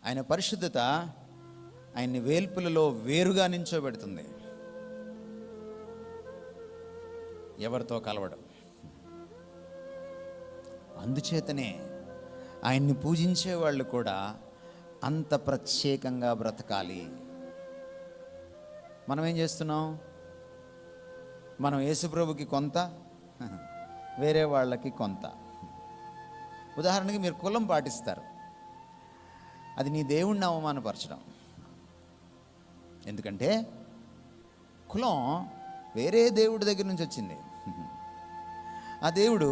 ఆయన పరిశుద్ధత ఆయన్ని వేల్పులలో వేరుగా నించోబెడుతుంది. ఎవరితో కలవడం. అందుచేతనే ఆయన్ని పూజించే వాళ్ళు కూడా అంత ప్రత్యేకంగా బ్రతకాలి. మనం ఏం చేస్తున్నాం? మనం యేసుప్రభుకి కొంత, వేరే వాళ్ళకి కొంత. ఉదాహరణకి మీరు కులం పాటిస్తారు, అది నీ దేవుణ్ణి అవమానపరచడం. ఎందుకంటే కులం వేరే దేవుడి దగ్గర నుంచి వచ్చింది. ఆ దేవుడు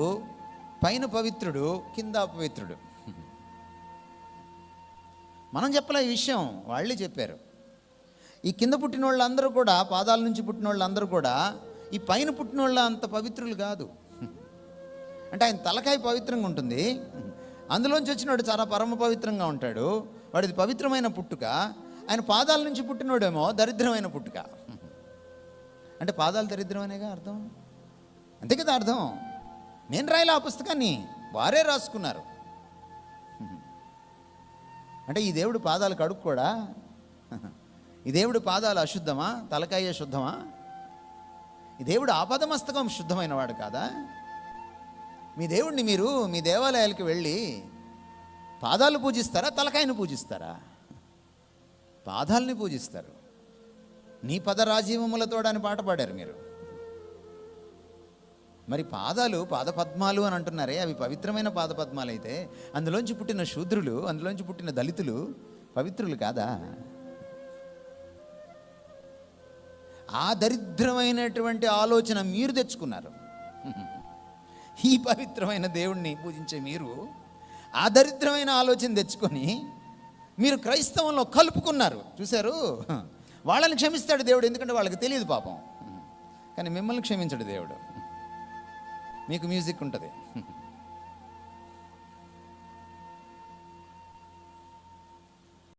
పైన పవిత్రుడు, కింద అపవిత్రుడు. మనం చెప్పలే ఈ విషయం, వాళ్ళే చెప్పారు. ఈ కింద పుట్టిన వాళ్ళందరూ కూడా, పాదాల నుంచి పుట్టిన వాళ్ళందరూ కూడా ఈ పైన పుట్టిన వాళ్ళ అంత పవిత్రులు కాదు. అంటే ఆయన తలకాయ పవిత్రంగా ఉంటుంది, అందులోంచి వచ్చినవాడు చాలా పరమ పవిత్రంగా ఉంటాడు. వాడిది పవిత్రమైన పుట్టుక. ఆయన పాదాల నుంచి పుట్టినోడేమో దరిద్రమైన పుట్టుక. అంటే పాదాలు దరిద్రమనేగా అర్థం, అంతే కదా అర్థం. నేను రాయలే ఆ పుస్తకాన్ని, వారే రాసుకున్నారు. అంటే ఈ దేవుడు పాదాలు కడుక్కోడా? ఈ దేవుడు పాదాలు అశుద్ధమా? తలకాయ శుద్ధమా? ఈ దేవుడు ఆపదమస్తకం శుద్ధమైన వాడు కాదా? మీ దేవుడిని మీరు మీ దేవాలయాలకు వెళ్ళి పాదాలు పూజిస్తారా, తలకాయను పూజిస్తారా? పాదాలని పూజిస్తారు. నీ పదరాజీవములతో అని పాట పాడారు మీరు. మరి పాదాలు పాదపద్మాలు అని అంటున్నారే, అవి పవిత్రమైన పాదపద్మాలు అయితే అందులోంచి పుట్టిన శూద్రులు, అందులోంచి పుట్టిన దళితులు పవిత్రులు కాదా? ఆ దరిద్రమైనటువంటి ఆలోచన మీరు తెచ్చుకున్నారు. ఈ పవిత్రమైన దేవుణ్ణి పూజించే మీరు ఆ దరిద్రమైన ఆలోచన తెచ్చుకొని మీరు క్రైస్తవంలో కలుపుకున్నారు. చూశారు? వాళ్ళని క్షమిస్తాడు దేవుడు, ఎందుకంటే వాళ్ళకి తెలియదు పాపం. కానీ మిమ్మల్ని క్షమించడు దేవుడు. మీకు మ్యూజిక్ ఉంటుంది,